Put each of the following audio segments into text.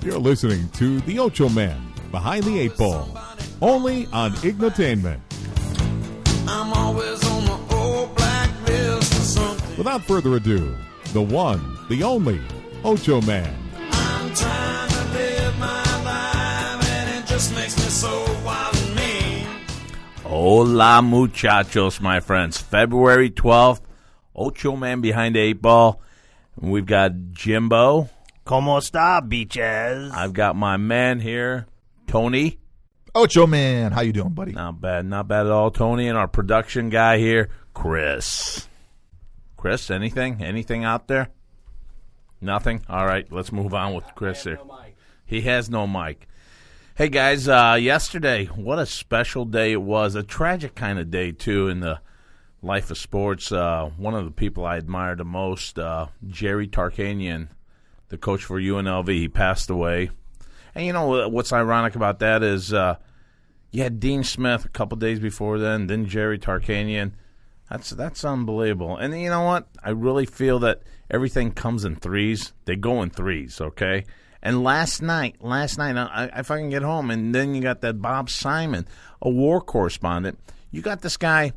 You're listening to The Ochoman, Behind the Eight Ball, only on Ignotainment. I'm always on the old blacklist or something. Without further ado, the one, the only, Ochoman. I'm trying to live my life, and it just makes me so wild and mean. Hola, muchachos, my friends. February 12th, Ochoman Behind the Eight Ball. We've got Jimbo. ¿Cómo está, bitches? I've got my man here, Tony. Ochoman, how you doing, buddy? Not bad at all, Tony. And our production guy here, Chris. Chris, anything out there? Nothing? All right, let's move on with Chris here. He has no mic. Hey, guys, yesterday, what a special day it was. A tragic kind of day, too, in the life of sports. One of the people I admire the most, Jerry Tarkanian, the coach for UNLV, he passed away. And you know what's ironic about that is you had Dean Smith a couple days before then Jerry Tarkanian. That's unbelievable. And you know what? I really feel that everything comes in threes. They go in threes, okay? And last night, if I can get home, and then you got that Bob Simon, a war correspondent. You got this guy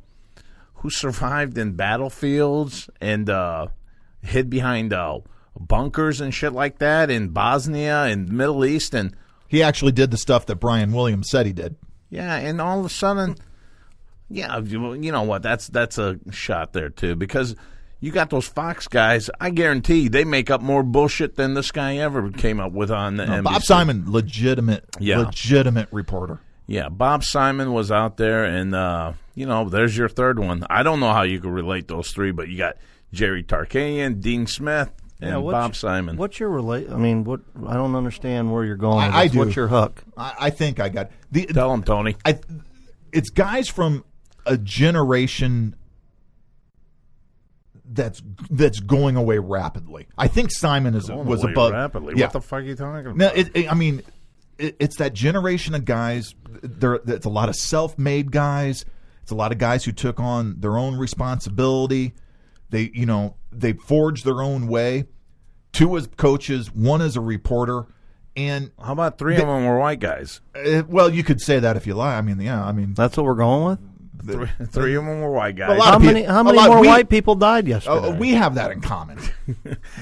who survived in battlefields and hid behind bunkers and shit like that in Bosnia and the Middle East. And he actually did the stuff that Brian Williams said he did. Yeah, and all of a sudden, yeah, you know what? That's a shot there, too, because you got those Fox guys. I guarantee they make up more bullshit than this guy ever came up with on the NBC. Bob Simon, legitimate reporter. Yeah, Bob Simon was out there, and, there's your third one. I don't know how you could relate those three, but you got Jerry Tarkanian, Dean Smith, and Bob Simon. What's your I don't understand where you're going with I this. do. What's your hook? I think I got Tell him, Tony. It's guys from a generation that's going away rapidly. I think Simon was above rapidly. Yeah. What the fuck are you talking about? No, it's that generation of guys. It's a lot of self-made guys. It's a lot of guys who took on their own responsibility. They forged their own way. Two as coaches, one as a reporter, and how about three of them were white guys? Well, you could say that if you like. That's what we're going with. Three of them were white guys. How many more white people died yesterday? We have that in common.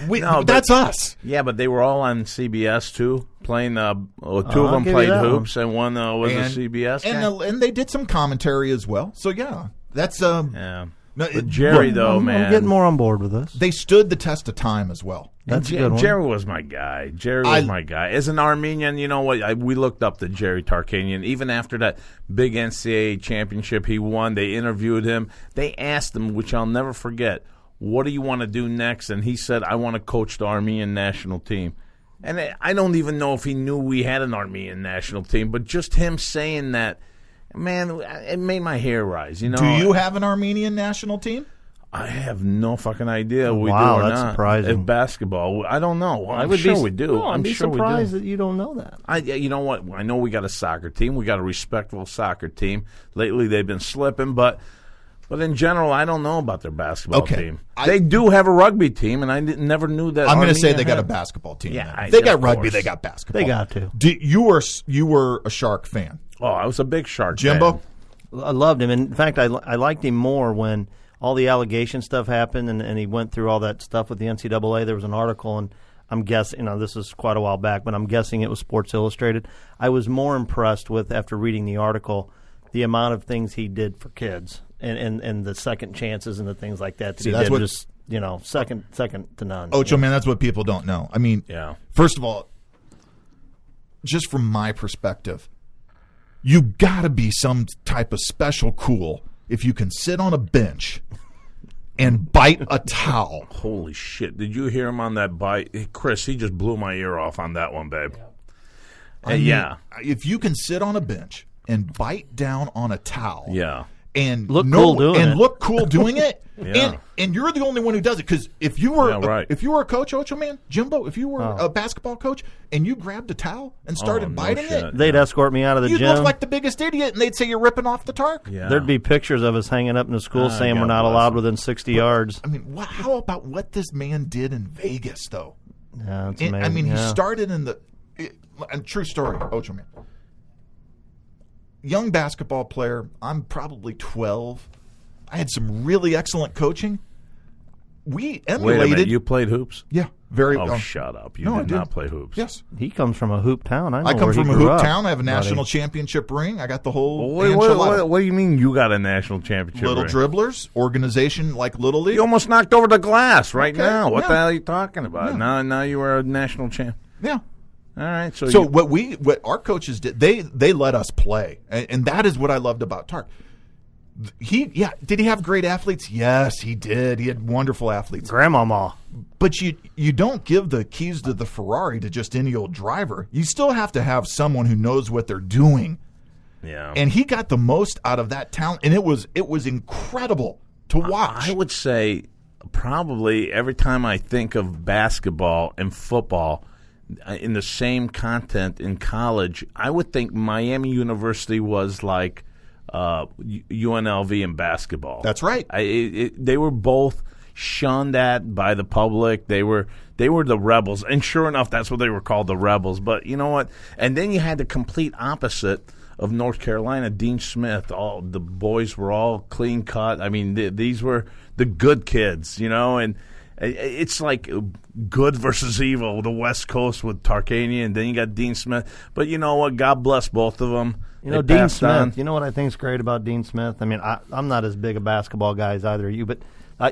That's us. Yeah, but they were all on CBS too, playing. Two of them played hoops, and one was a CBS guy. And they did some commentary as well. So yeah, that's yeah. No, but Jerry, though, man. I'm getting more on board with this. They stood the test of time as well. That's a good one. Jerry was my guy. My guy. As an Armenian, you know what? We looked up to Jerry Tarkanian. Even after that big NCAA championship he won, they interviewed him. They asked him, which I'll never forget, what do you want to do next? And he said, I want to coach the Armenian national team. And I don't even know if he knew we had an Armenian national team, but just him saying that, man, it made my hair rise. You know, do you have an Armenian national team? I have no fucking idea. We do or that's not. Surprising. In basketball, I don't know. I'm sure we do. I'm sure surprised we do. that you don't know that. You know what? I know we got a soccer team. We got a respectable soccer team. Lately, they've been slipping, but in general, I don't know about their basketball team. They do have a rugby team, and I never knew that. I'm going to say they got a basketball team. Yeah, they got rugby. They got basketball. They got to. You were a Shark fan. Oh, I was a big Shark Jimbo? fan. I loved him. In fact, I liked him more when all the allegation stuff happened and he went through all that stuff with the NCAA. There was an article, and I'm guessing, this is quite a while back, but I'm guessing it was Sports Illustrated. I was more impressed with, after reading the article, the amount of things he did for kids and the second chances and the things like that. See, that's what, just, second to none. Man, that's what people don't know. First of all, just from my perspective, you got to be some type of special cool if you can sit on a bench and bite a towel. Holy shit. Did you hear him on that bite? Chris, he just blew my ear off on that one, babe. If you can sit on a bench and bite down on a towel. Yeah. And look cool doing it. Yeah. And you're the only one who does it, because if you were a coach, Ochoman, Jimbo, if you were a basketball coach and you grabbed a towel and started biting it, they'd escort me out of the gym. You'd look like the biggest idiot, and they'd say you're ripping off the tarp. Yeah. There'd be pictures of us hanging up in the school saying we're not allowed within 60 yards. How about what this man did in Vegas, though? Yeah, it's amazing. He started in the And true story, Ochoman. Young basketball player. I'm probably 12. I had some really excellent coaching. We emulated. Wait a minute, you played hoops? Yeah, very. Oh, shut up! You no, I did did not play hoops. Yes, He comes from a hoop town. I know I come where he from a grew hoop up, town. I have a buddy. national championship ring. I got the whole What, enchilada. what do you mean you got a national championship? Little ring? dribblers organization like Little League. You almost knocked over the glass right Okay, now. What yeah. the hell are you talking about? Yeah. Now you are a national champ. Yeah. All right, so So you, what our coaches did, they let us play, and that is what I loved about Tark. Did he have great athletes? Yes, he did. He had wonderful athletes. Grandmama. But you don't give the keys to the Ferrari to just any old driver. You still have to have someone who knows what they're doing. yeah. And he got the most out of that talent, and it was incredible to watch. I would say probably every time I think of basketball and football in the same content in college, I would think Miami University was like UNLV in basketball. That's right. They were both shunned at by the public. They were the rebels, and sure enough, that's what they were called, the rebels. But you know what? And then you had the complete opposite of North Carolina, Dean Smith. All the boys were all clean cut. I mean, these were the good kids, you know, and it's like good versus evil. The West Coast with Tarkanian, and then you got Dean Smith. But you know what? God bless both of them. You know, They Dean passed Smith, on. you know what I think is great about Dean Smith? I mean, I'm not as big a basketball guy as either of you, but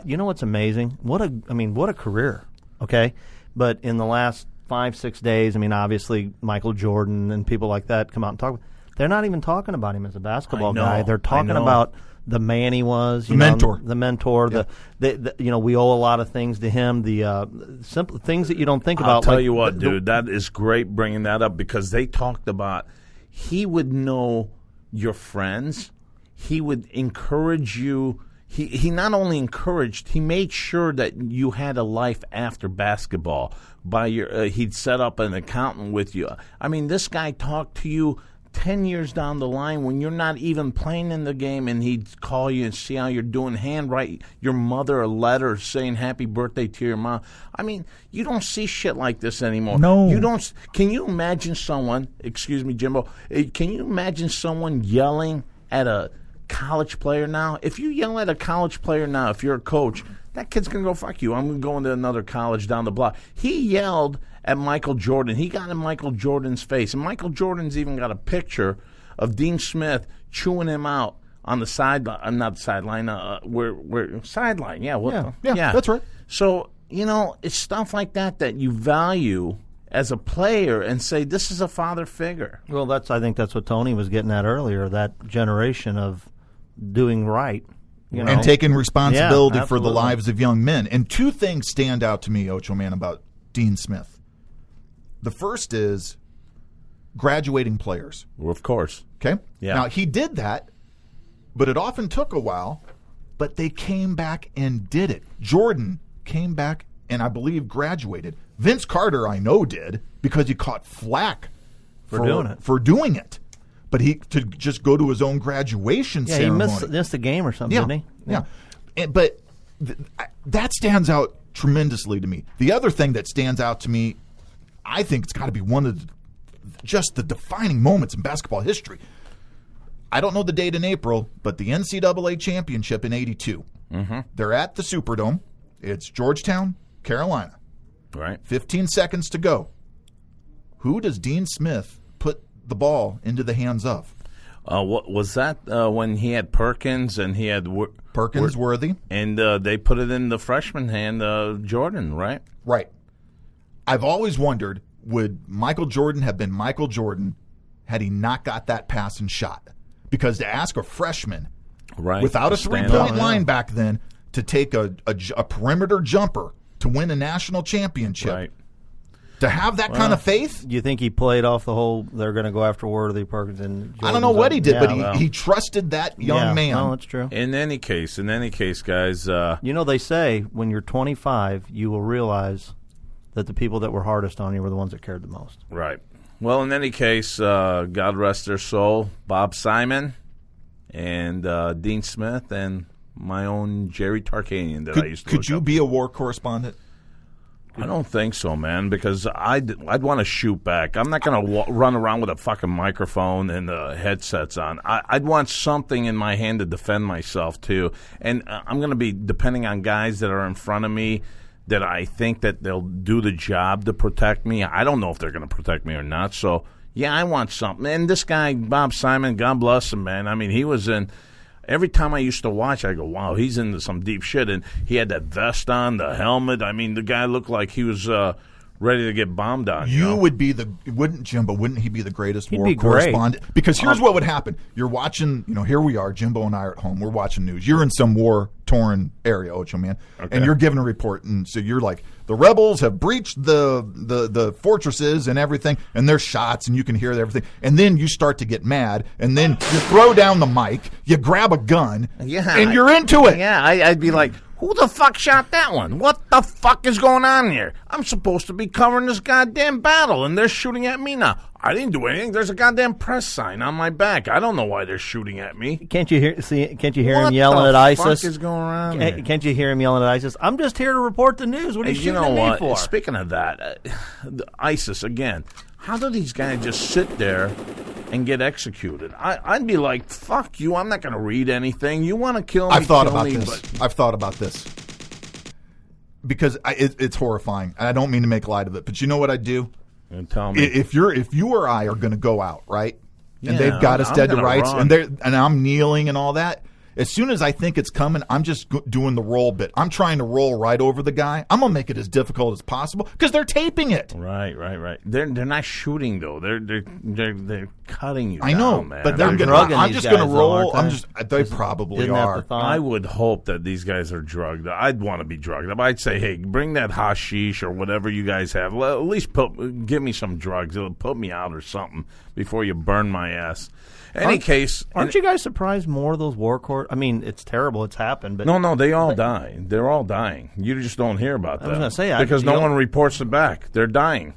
you know what's amazing? What a career, okay? But in the last 5-6 days, I mean, obviously Michael Jordan and people like that come out and talk. They're not even talking about him as a basketball guy. They're talking about the man he was, The mentor. the mentor. Yeah. The you know, we owe a lot of things to him. The simple things that you don't think about. I'll tell like you what, dude, that is great bringing that up because they talked about he would know your friends. He would encourage you. He not only encouraged, he made sure that you had a life after basketball. By your, he'd set up an accountant with you. I mean, this guy talked to you 10 years down the line when you're not even playing in the game, and he'd call you and see how you're doing, handwrite your mother a letter saying happy birthday to your mom. I mean, you don't see shit like this anymore. No. You don't. Can you imagine someone, excuse me, Jimbo, can you imagine someone yelling at a college player now? If you yell at a college player now, if you're a coach, that kid's going to go, fuck you, I'm going to go into another college down the block. He yelled at Michael Jordan. He got in Michael Jordan's face. And Michael Jordan's even got a picture of Dean Smith chewing him out on the sideline, not the sideline, sideline, yeah. Yeah, that's right. So, you know, it's stuff like that you value as a player and say, this is a father figure. Well, I think that's what Tony was getting at earlier, that generation of doing right. You know? And taking responsibility for the absolutely. lives of young men. And two things stand out to me, Ochoman, about Dean Smith. The first is graduating players. Well, of course. Okay? Yeah. Now, he did that, but it often took a while, but they came back and did it. Jordan came back and I believe graduated. Vince Carter, I know, did because he caught flack For doing it. For doing it. But he to just go to his own graduation Yeah, ceremony. he missed a game or something, Yeah, didn't he? yeah. But that stands out tremendously to me. The other thing that stands out to me, I think it's got to be one of just the defining moments in basketball history. I don't know the date in April, but the NCAA championship in '82. Mm-hmm. They're at the Superdome. It's Georgetown, Carolina. Right. 15 seconds to go. Who does Dean Smith put the ball into the hands of? What was that when he had Perkins and he had Perkins, Worthy. and they put it in the freshman hand, Jordan, right? Right. I've always wondered, would Michael Jordan have been Michael Jordan had he not got that pass and shot? Because to ask a freshman Right. without a To stand three-point up. line back then to take a perimeter jumper to win a national championship, Right. to have that kind of faith, Do you think he played off the whole they're going to go after Worthy, Perkins, and I don't know what he did, Yeah, but well, he trusted that young man. No, that's true. In any case, guys, You know, they say when you're 25, you will realize that the people that were hardest on you were the ones that cared the most. right. Well, in any case, God rest their soul, Bob Simon and Dean Smith and my own Jerry Tarkanian that I used to Could look you up. be a war correspondent? I don't think so, man, because I'd want to shoot back. I'm not going to run around with a fucking microphone and headsets on. I'd want something in my hand to defend myself, too. And I'm going to be depending on guys that are in front of me that I think that they'll do the job to protect me. I don't know if they're going to protect me or not. So, yeah, I want something. And this guy, Bob Simon, God bless him, man. I mean, he was in – every time I used to watch, I go, wow, he's into some deep shit. And he had that vest on, the helmet. I mean, the guy looked like he was ready to get bombed on. You know? Would be wouldn't he be the greatest war be correspondent? Because here's what would happen. You're watching, here we are, Jimbo and I are at home. We're watching news. You're in some war-torn area, Ochoman, and you're giving a report. And so you're like, the rebels have breached the fortresses and everything, and there's shots, and you can hear everything. And then you start to get mad, and then you throw down the mic, you grab a gun, and you're into it. Yeah, I'd be like, who the fuck shot that one? What the fuck is going on here? I'm supposed to be covering this goddamn battle, and they're shooting at me now. I didn't do anything. There's a goddamn press sign on my back. I don't know why they're shooting at me. Can't you hear him yelling at ISIS? What the fuck is going on there? Can't you hear him yelling at ISIS? I'm just here to report the news. What are you shooting at me for? Speaking of that, ISIS again. How do these guys just sit there and get executed? I'd be like, fuck you. I'm not going to read anything. You want to kill me? I've thought about this because it's horrifying, and I don't mean to make light of it. But you know what I do? And tell me if you or I are going to go out, right? And they've got us dead to rights, and I'm kneeling and all that. As soon as I think it's coming, I'm just doing the roll bit. I'm trying to roll right over the guy. I'm going to make it as difficult as possible because they're taping it. Right. They're not shooting though. They're cutting you. I know, down, man. but I'm just going to roll. They probably are. I would hope that these guys are drugged. I'd want to be drugged up. I'd say, hey, bring that hashish or whatever you guys have. At least give me some drugs. It'll put me out or something before you burn my ass. Aren't you guys surprised more of those war court? I mean, it's terrible. It's happened. But no, they all die. They're all dying. You just don't hear about that. I was going to say because no one reports it back. They're dying.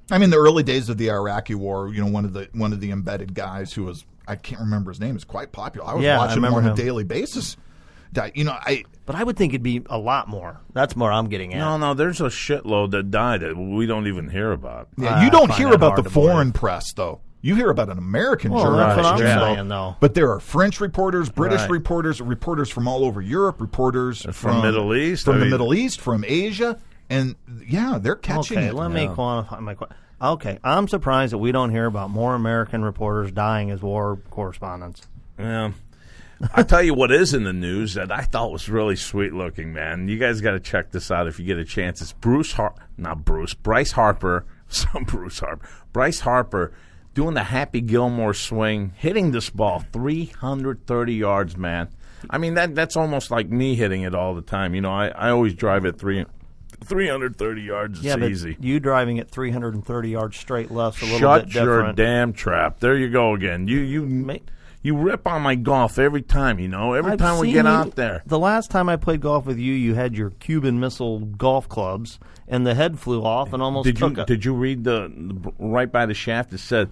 I mean, the early days of the Iraqi war. One of the embedded guys who was, I can't remember his name, is quite popular. I was watching him on a daily basis. But I would think it'd be a lot more. That's more I'm getting at. No, there's a shitload that died that we don't even hear about. Yeah, you don't hear about the foreign press though. You hear about an American journalist, that's what I'm saying, though. But there are French reporters, British reporters from all over Europe, reporters from Middle East, the Middle East, from Asia, and they're catching it. Let me quantify my question. Okay, I'm surprised that we don't hear about more American reporters dying as war correspondents. Yeah. I'll tell you what is in the news that I thought was really sweet looking, man. You guys got to check this out if you get a chance. It's Bryce Harper doing the Happy Gilmore swing, hitting this ball 330 yards, man. I mean, that's almost like me hitting it all the time. I always drive at 330 yards. It's easy. But you driving at 330 yards straight left's a little bit different. Shut your damn trap. There you go again. You rip on my golf every time, Every time we get out there. The last time I played golf with you, you had your Cuban Missile golf clubs, and the head flew off and almost took it. Did you read the right by the shaft? It said,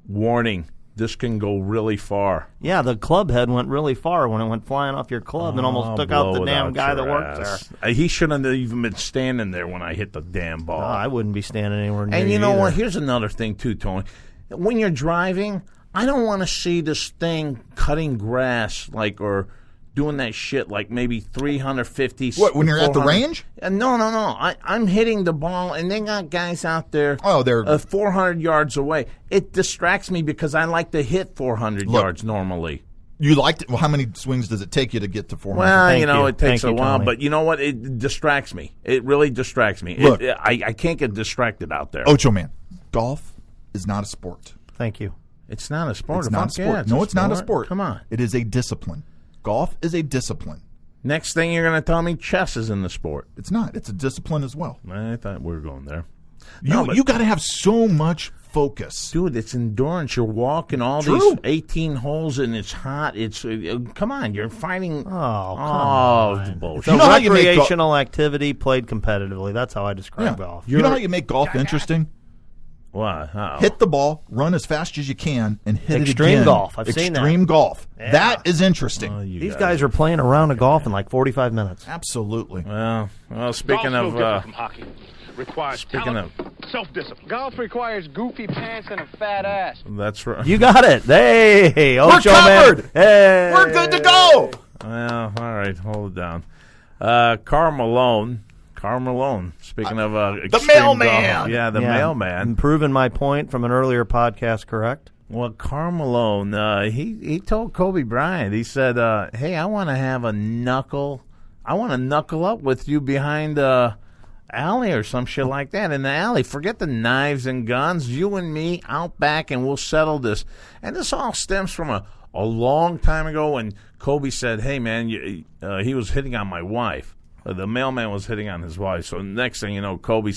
warning, this can go really far. Yeah, the club head went really far when it went flying off your club and almost took out the damn guy that worked there. He shouldn't have even been standing there when I hit the damn ball. No, I wouldn't be standing anywhere near you. And you know what? Here's another thing, too, Tony. When you're driving, I don't want to see this thing cutting grass or doing that shit maybe 350. What, when you're at the range? No. I'm hitting the ball, and they got guys out there they're 400 yards away. It distracts me because I like to hit 400 yards normally. You liked it? Well, how many swings does it take you to get to 400? Well, it takes a while, but you know what? It distracts me. It really distracts me. Look, I can't get distracted out there. Ochoman, golf is not a sport. Thank you. It's not a sport. It's not a sport. Yeah, it's not a sport. Come on. It is a discipline. Golf is a discipline. Next thing you're going to tell me chess is in the sport. It's not. It's a discipline as well. I thought we were going there. You got to have so much focus. Dude, it's endurance. You're walking all these 18 holes and it's hot. It's come on, you're fighting. Come on. Bullshit. It's a recreational activity played competitively. That's how I describe golf. You know how you make golf interesting? What? Uh-oh. Hit the ball, run as fast as you can, and hit Extreme it again. golf. I've seen that. Extreme golf. Yeah. That is interesting. These guys are playing a round of golf in like 45 minutes. Absolutely. Well, speaking Golf's of no different from hockey. Requires speaking talent, self-discipline. Golf requires goofy pants and a fat ass. that's right. You got it. Hey, We're Ochoman. covered. Hey. We're good to go. Well, all right, hold it down. Carl Malone. Speaking of extreme mailman. golf. Yeah, the Yeah, mailman. I'm proving my point from an earlier podcast, correct? Well, Carl Malone, he told Kobe Bryant, he said, hey, I want to have a knuckle. I want to knuckle up with you behind the alley or some shit like that. In the alley, forget the knives and guns. You and me out back, and we'll settle this. And this all stems from a long time ago when Kobe said, hey, man, he was hitting on my wife. The mailman was hitting on his wife. So next thing you know, Kobe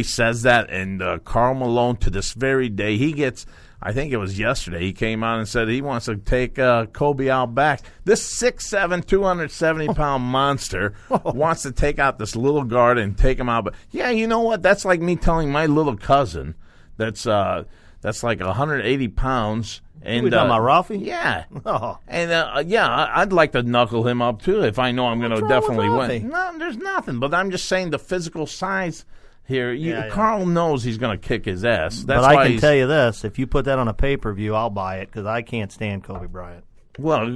says that, and Karl Malone, to this very day, he gets, I think it was yesterday, he came out and said he wants to take Kobe out back. This 6'7", 270-pound monster wants to take out this little guard and take him out. But, yeah, you know what? That's like me telling my little cousin that's like 180 pounds. And, we talking about Ralphie? Yeah. Oh. And, I'd like to knuckle him up, too, if I know I'm going to definitely win. No, there's nothing. But I'm just saying the physical size here. Carl knows he's going to kick his ass. That's but why I can tell you this. If you put that on a pay-per-view, I'll buy it because I can't stand Kobe Bryant. Well,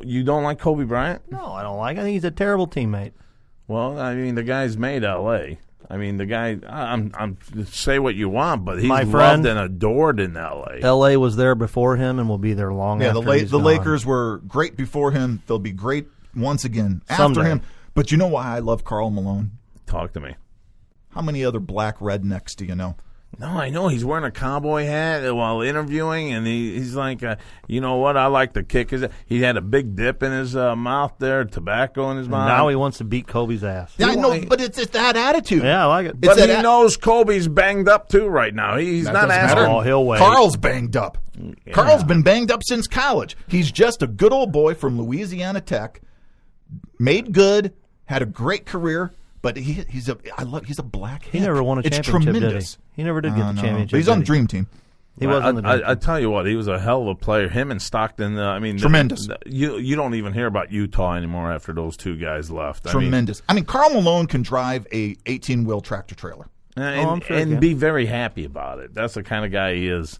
you don't like Kobe Bryant? No, I don't like him. I think he's a terrible teammate. Well, I mean, the guy's made L.A. I mean, the guy, I'm say what you want, but he's loved and adored in L.A. L.A. was there before him and will be there long after he's the gone. Lakers were great before him. They'll be great once again Someday. after him. But you know why I love Karl Malone? Talk to me. How many other black rednecks do you know? No, I know. He's wearing a cowboy hat while interviewing, and he's like, you know what? I like to kick his. He had a big dip in his mouth there, tobacco in his mouth. Now he wants to beat Kobe's ass. Yeah, I know, but it's that attitude. Yeah, I like it. But he knows Kobe's banged up, too, right now. He's not asking. Oh, he'll wait. Carl's banged up. Yeah. Carl's been banged up since college. He's just a good old boy from Louisiana Tech, made good, had a great career. But he's a black He never won a championship, It's tremendous. did he? He never did get the championship. But he's on the dream team. He was on the dream team. I tell you what, he was a hell of a player. Him and Stockton, tremendous. You don't even hear about Utah anymore after those two guys left. Tremendous. I mean, Karl Malone can drive a 18-wheel tractor trailer. And be very happy about it. That's the kind of guy he is.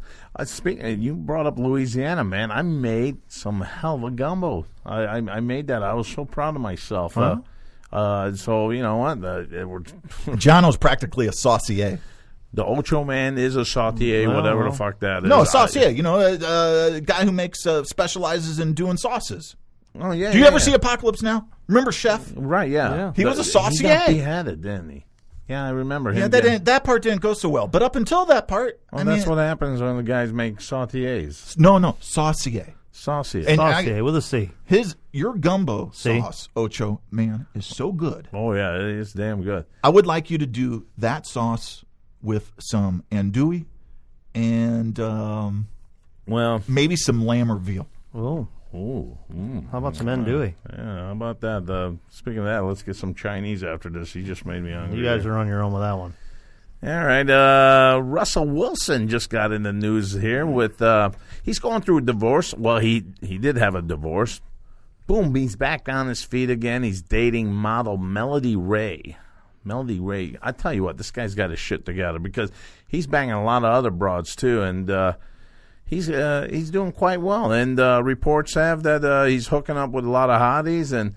You brought up Louisiana, man. I made some hell of a gumbo. I made that. I was so proud of myself. Huh? So, you know what? Jono's practically a saucier. The Ochoman is a saucier, whatever the fuck that is. No, a saucier. A guy who specializes in doing sauces. Oh, yeah. Do you ever see Apocalypse Now? Remember Chef? Right, yeah. He was a saucier. He got beheaded, didn't he? Yeah, I remember him. Yeah, that part didn't go so well. But up until that part, that's what happens when the guys make sautiers. No, saucier. Saucier. And saucier with a C. Your gumbo sauce, Ocho, man, is so good. Oh, yeah, it's damn good. I would like you to do that sauce with some andouille and maybe some lamb or veal. Oh. Ooh. How about some andouille? Yeah, how about that? Speaking of that, let's get some Chinese after this. You just made me hungry. You guys are on your own with that one. All right. Russell Wilson just got in the news here with he's going through a divorce. Well, he did have a divorce. Boom, he's back on his feet again. He's dating model Melody Ray. Melody Ray. I tell you what, this guy's got his shit together because he's banging a lot of other broads too, and he's doing quite well. And reports have that he's hooking up with a lot of hotties. And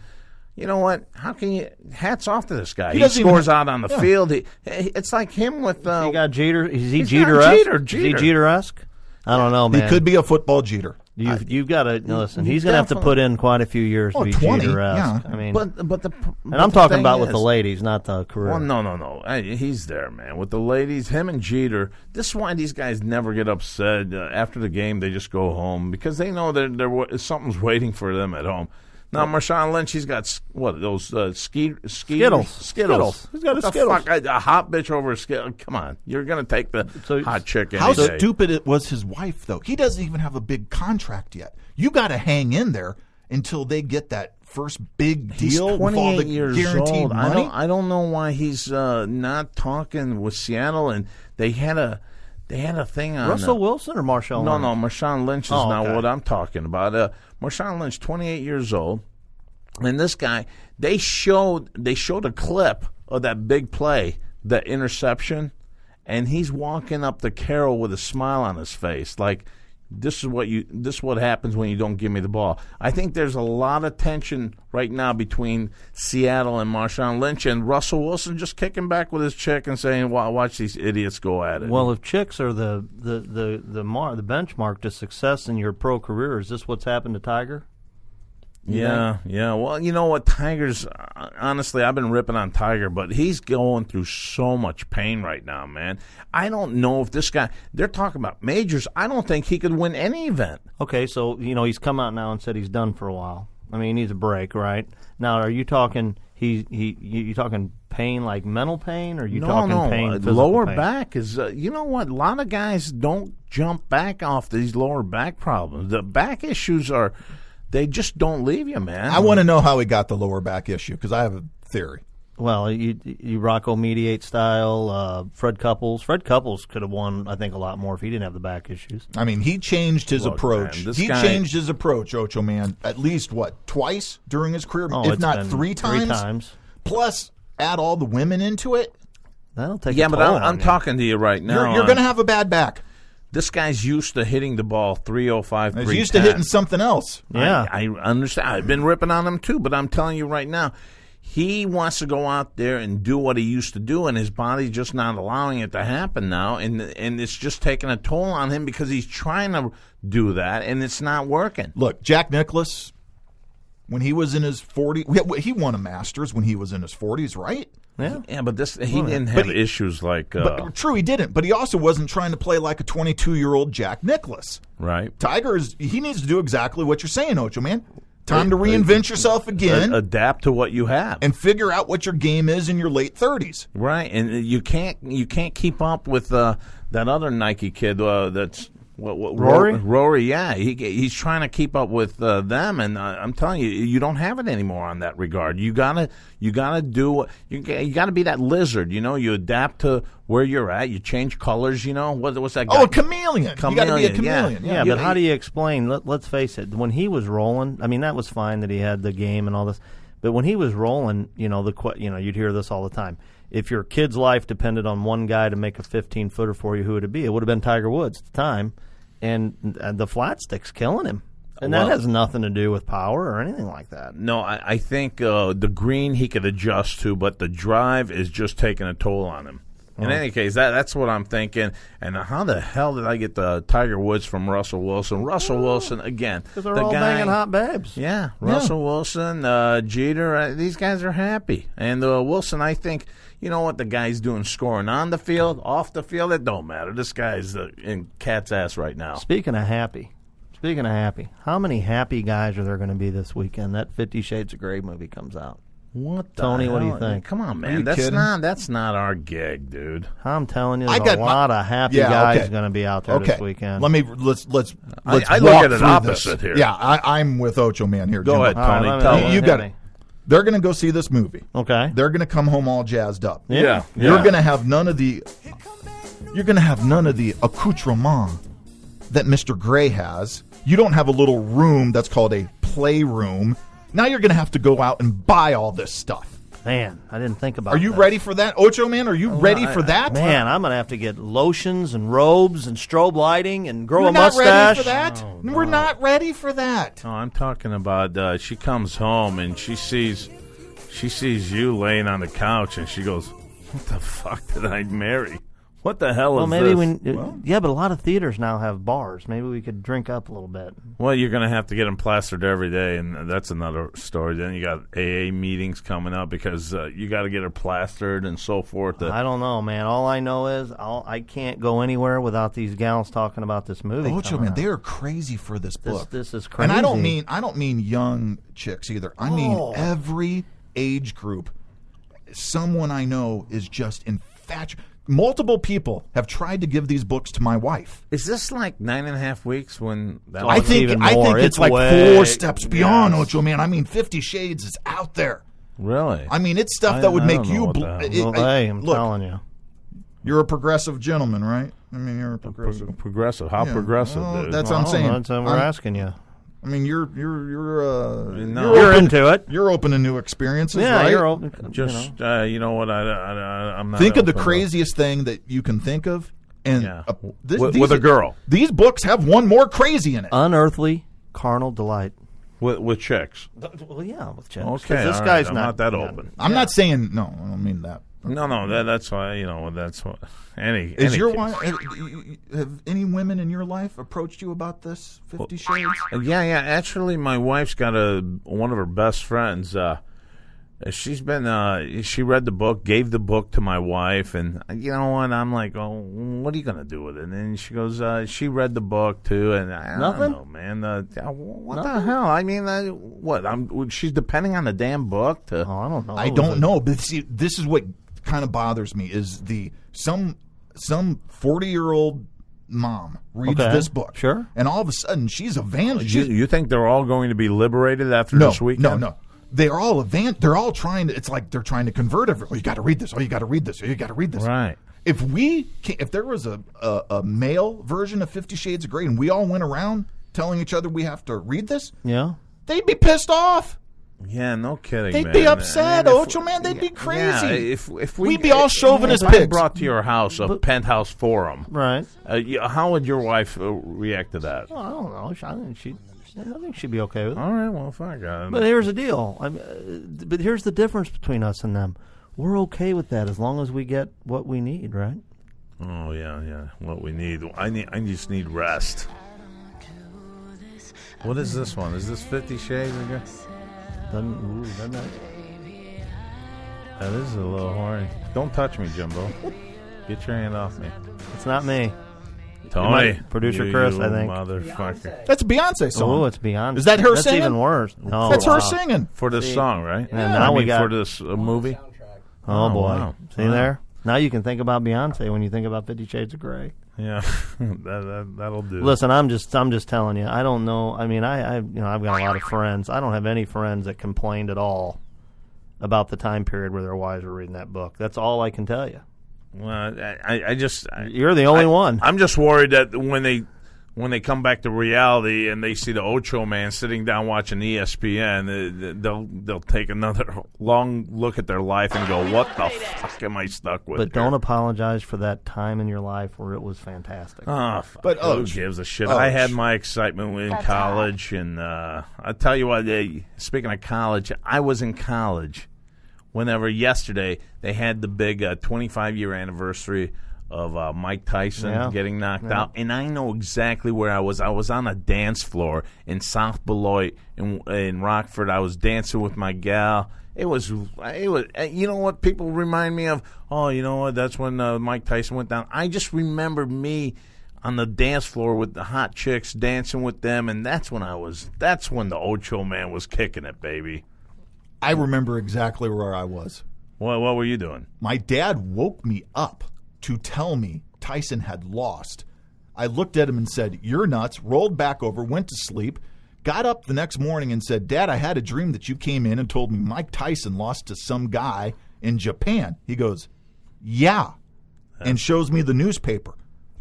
you know what? How can you? Hats off to this guy. He scores out on the field. It's like him with. He got Jeter. Is he Jeter-esque? Is he Jeter-esque? I don't know, man. He could be a football Jeter. You've got to listen. He's going to have to put in quite a few years to be 20, Jeter-esque. yeah. I mean, and I'm talking about with the ladies, not the career. Well, no. He's there, man. With the ladies, him and Jeter. This is why these guys never get upset after the game. They just go home because they know that something's waiting for them at home. Now, Marshawn Lynch, he's got those Skittles. He's got a Skittles. A hot bitch over a Skittle. Come on, you're gonna take the hot chick. How stupid it was his wife though. He doesn't even have a big contract yet. You got to hang in there until they get that first big He's deal with all the 28 years guaranteed old. money. I don't know why he's not talking with Seattle. And they had a thing on Russell Wilson or Marshawn No, Lynch? no, Marshawn Lynch is Oh, not okay. what I'm talking about. Marshawn Lynch, 28 years old, and this guy, they showed a clip of that big play, that interception, and he's walking up the Carroll with a smile on his face, like this is what happens when you don't give me the ball. I think there's a lot of tension right now between Seattle and Marshawn Lynch, and Russell Wilson just kicking back with his chick and saying, "Watch these idiots go at it." Well, if chicks are the benchmark to success in your pro career, is this what's happened to Tiger? Yeah. Well, you know what, Tiger's, honestly, I've been ripping on Tiger, but he's going through so much pain right now, man. I don't know if this guy, they're talking about majors, I don't think he could win any event. Okay, so, he's come out now and said he's done for a while. I mean, he needs a break, right? Now, are you talking, you talking pain like mental pain, or are you talking pain, physical lower pain? back is, you know what, a lot of guys don't jump back off these lower back problems. The back issues are, they just don't leave you, man. I want to know how he got the lower back issue because I have a theory. Well, you Rocco Mediate style, Fred Couples. Fred Couples could have won, I think, a lot more if he didn't have the back issues. I mean, he changed his Look, approach. man, He changed his approach, Ocho Man, at least, twice during his career? Oh, if it's not been 3 times? 3 times. Plus, add all the women into it. That'll take Yeah, a but toll I'm on you. talking to you right now. You're going to have a bad back. This guy's used to hitting the ball 305, He's 310. used to hitting something else. Yeah. I understand. I've been ripping on him too, but I'm telling you right now, he wants to go out there and do what he used to do, and his body's just not allowing it to happen now, and it's just taking a toll on him because he's trying to do that, and it's not working. Look, Jack Nicklaus, when he was in his 40s, he won a Masters when he was in his 40s, right? Yeah, but he didn't have issues like But true, he didn't. But he also wasn't trying to play like a 22-year-old Jack Nicklaus. right. Tiger he needs to do exactly what you're saying, Ocho Man. Time to reinvent yourself again Adapt to what you have. and figure out what your game is in your late 30s. Right, and you can't keep up with that other Nike kid that's what Rory? Rory, yeah, he's trying to keep up with them, and I'm telling you, you don't have it anymore on that regard. You gotta do you gotta be that lizard, you adapt to where you're at. You change colors, what's that guy? Oh, a chameleon. You got to be a chameleon. Yeah, but how do you explain? Let's face it. When he was rolling, I mean, that was fine that he had the game and all this, but when he was rolling, you'd hear this all the time. If your kid's life depended on one guy to make a 15-footer for you, who would it be? It would have been Tiger Woods at the time, and the flat stick's killing him. And that has nothing to do with power or anything like that. No, I think the green he could adjust to, but the drive is just taking a toll on him. In any case, that's what I'm thinking. And how the hell did I get the Tiger Woods from Russell Wilson? Russell Wilson, again. Because they're all banging hot babes. Yeah, Russell Wilson, Jeter, these guys are happy. And Wilson, I think, you know what the guy's doing, scoring on the field, off the field, it don't matter. This guy's in cat's ass right now. Speaking of happy, how many happy guys are there going to be this weekend? That 50 Shades of Grey movie comes out. What the Tony, hell? what do you think? Come on, Are man. you That's kidding? not our gig, dude. I'm telling you, I there's got a lot of happy guys going to be out there this weekend. Let's I walk look at it through opposite this. here. Yeah, I'm with Ocho Man here. Go Jimbo. ahead, All right, Tony. let me- Tell let him. me- You got hit it. me. They're going to go see this movie. Okay. They're going to come home all jazzed up. Yeah. You're going to have none of the accoutrement that Mr. Gray has. You don't have a little room that's called a playroom. Now you're going to have to go out and buy all this stuff. Man, I didn't think about Are you that. ready for that, Ocho Man? Are you ready for that? Man, I'm going to have to get lotions and robes and strobe lighting and grow We're a not mustache. ready for that. We're not ready for that. Oh, I'm talking about she comes home and she sees you laying on the couch and she goes, "What the fuck did I marry? What the hell Well, is maybe this?" yeah, but a lot of theaters now have bars. Maybe we could drink up a little bit. Well, you're going to have to get them plastered every day, and that's another story. Then you got AA meetings coming up because you got to get her plastered and so forth. I don't know, man. All I know is I can't go anywhere without these gals talking about this movie. Ocho coming Man, out. they are crazy for this book. This is crazy. And I don't mean young chicks either. I mean every age group. Someone I know is just infatuated. multiple people have tried to give these books to my wife. Is this like 9.5 weeks when that I was- think even I more. think It's it's like way- 4 steps beyond yes. Ocho Man. I mean, 50 Shades is out there. Really? I mean, it's stuff that would I make don't know you. what the hell. Well, hey, I'm look, telling you. you're a progressive gentleman, right? I mean, you're a progressive. Progressive. How Yeah. progressive, Well, dude? that's what I'm saying. That's what we're asking you. I mean, you're No. You're open, into it. You're open to new experiences, Yeah, right? you're open. Just you know what? I'm not. Think of the open to- craziest thing that you can think of, and Yeah. these, With a girl. These books have one more crazy in it. Unearthly carnal delight. With chicks. Well, yeah, with chicks. Okay, This all guy's right, I'm not, not that open. I'm not saying no. I don't mean that. No, that's why that's what. Is your case. wife? Have any women in your life approached you about this 50 Shades? Yeah. Actually, my wife's got one of her best friends. She's been. She read the book, gave the book to my wife, and you know what? I'm like, oh, what are you gonna do with it? And she goes, she read the book too, and I Nothing? don't know, man. What the hell? I mean, what? She's depending on the damn book to. Oh, I don't know. I don't know, but see, this is what kind of bothers me: is some 40-year-old mom reads Okay, this book, sure, and all of a sudden she's a You think they're all going to be liberated after this weekend? No. They're all They're all trying to. It's like they're trying to convert everyone. Oh, you got to read this. Oh, you got to read this. Oh, you got to read this. Right. If there was a male version of 50 Shades of Grey, and we all went around telling each other we have to read this, Yeah. they'd be pissed off. Yeah, no kidding. They'd man. be upset, I mean, Ocho Man. They'd be crazy. Yeah, if We'd be all chauvinist if I pigs. brought to your house a penthouse forum, Right. how would your wife react to that? Well, I don't know. I think she'd be okay with it. All right, well, fuck. But here's the deal. But here's the difference between us and them. We're okay with that as long as we get what we need, right? Oh yeah. What we need, I just need rest. What is this one? Is this 50 Shades again? Doesn't that? That is a little horny. Don't touch me, Jimbo. Get your hand off me. It's not me. Tony. Producer Chris, I think. Motherfucker. That's a Beyonce song. Oh, it's beyond. Is that her That's singing? even worse. No, That's wow. her singing. For this song, right? And now we got- for this movie. Oh, boy. wow. See there? Now you can think about Beyonce when you think about 50 Shades of Grey. Yeah, that'll do. Listen, I'm just telling you. I don't know. I mean, I've got a lot of friends. I don't have any friends that complained at all about the time period where their wives were reading that book. That's all I can tell you. Well, You're the only one. I'm just worried that when they come back to reality and they see the Ocho Man sitting down watching ESPN, they'll take another long look at their life and go, "What the fuck am I stuck with?" But don't here?" apologize for that time in your life where it was fantastic. Oh, fuck. But, who gives a shit? oh, I had my excitement in college, and I tell you what. Speaking of college, I was in college. Whenever yesterday they had the big 25-year anniversary of Mike Tyson getting knocked out, and I know exactly where I was. I was on a dance floor in South Beloit in Rockford. I was dancing with my gal. It was. You know what people remind me of? Oh, you know what? That's when Mike Tyson went down. I just remember me on the dance floor with the hot chicks, dancing with them, and that's when the Ocho Man was kicking it, baby. I remember exactly where I was. What were you doing? My dad woke me up to tell me Tyson had lost. I looked at him and said, "You're nuts," rolled back over, went to sleep, got up the next morning and said, "Dad, I had a dream that you came in and told me Mike Tyson lost to some guy in Japan." He goes, "Yeah," and shows me the newspaper.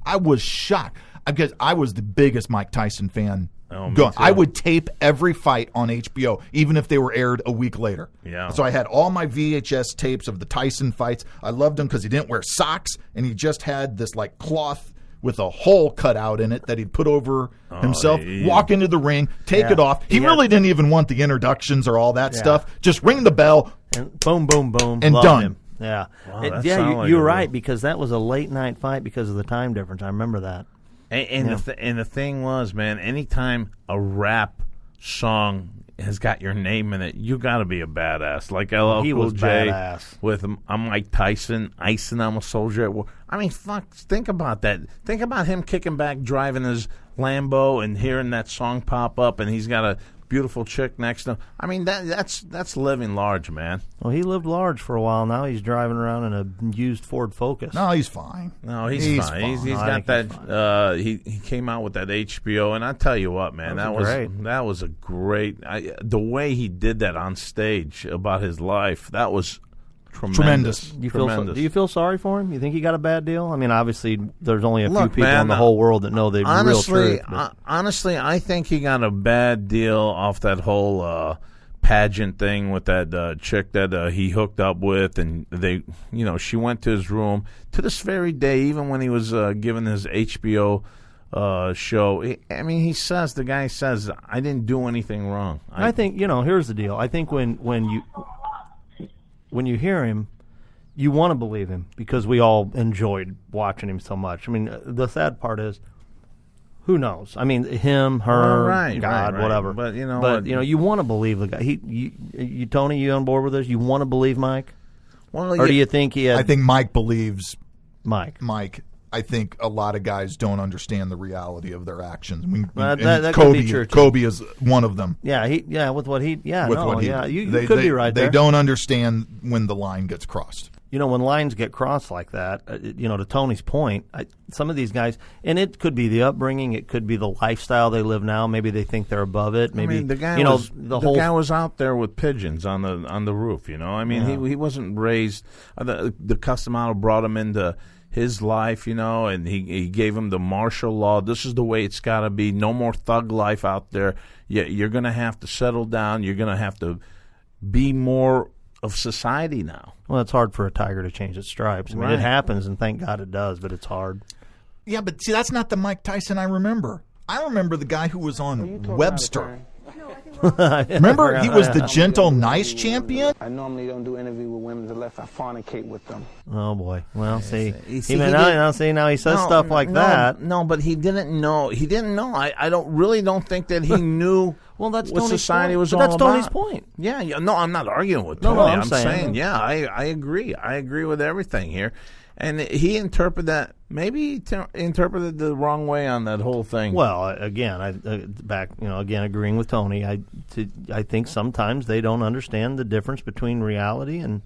I was shocked because I was the biggest Mike Tyson fan. Oh, me Going. too. I would tape every fight on HBO, even if they were aired a week later. Yeah. So I had all my VHS tapes of the Tyson fights. I loved him because he didn't wear socks, and he just had this like cloth with a hole cut out in it that he'd put over himself, yeah. walk into the ring, take it off. He really didn't even want the introductions or all that stuff. Just ring the bell. And boom, boom, boom. And Loved done. him. Yeah. Wow, that sound Yeah, like you're a right, real- because that was a late night fight because of the time difference. I remember that. And the thing was, man, anytime a rap song has got your name in it, you got to be a badass. Like LL He Cool was J badass. with I'm Mike Tyson, icing I'm a soldier at war. I mean, fuck, think about that. Think about him kicking back, driving his Lambo, and hearing that song pop up, and he's got to beautiful chick next to him. I mean, that's living large, man. Well, he lived large for a while. Now he's driving around in a used Ford Focus. No, he's fine. No, he's fine. He's got that. He came out with that HBO, and I tell you what, man, that was a great. The way he did that on stage about his life, that was tremendous. Do you feel sorry for him? You think he got a bad deal? I mean, obviously, there's only a few people in the whole world that know the real truth. Honestly, I think he got a bad deal off that whole pageant thing with that chick that he hooked up with, and she went to his room to this very day, even when he was given his HBO show. The guy says, I didn't do anything wrong. I think, here's the deal. I think when you hear him, you want to believe him because we all enjoyed watching him so much. I mean, the sad part is, who knows? I mean, him, her, God, whatever. But you want to believe the guy. Tony, you on board with this? You want to believe Mike? Well, or do you think he had? I think Mike believes Mike. I think a lot of guys don't understand the reality of their actions. That could be true, too. Kobe is one of them. You could be right there. They don't understand when the line gets crossed. When lines get crossed like that, to Tony's point, some of these guys, and it could be the upbringing, it could be the lifestyle they live now. Maybe they think they're above it. Maybe the guy was out there with pigeons on the roof. He wasn't raised. The custom model brought him into his life, and he gave him the martial law. This is the way it's got to be. No more thug life out there. You're going to have to settle down. You're going to have to be more of society now. Well, it's hard for a tiger to change its stripes. I mean, it happens, and thank God it does, but it's hard. Yeah, but see, that's not the Mike Tyson I remember. I remember the guy who was on Webster. Remember, he was the gentle, nice champion. I normally don't do interview with women unless I fornicate with them. Oh boy! Well, now he says stuff like that. No, but he didn't know. He didn't know. I don't think that he knew. Well, that's what Tony's society point. was But all that's about. Tony's point. Yeah. No, I'm not arguing with Tony. No, I'm saying, I agree. I agree with everything here. And he interpreted that. Maybe he interpreted the wrong way on that whole thing. Well, again, agreeing with Tony. I think sometimes they don't understand the difference between reality and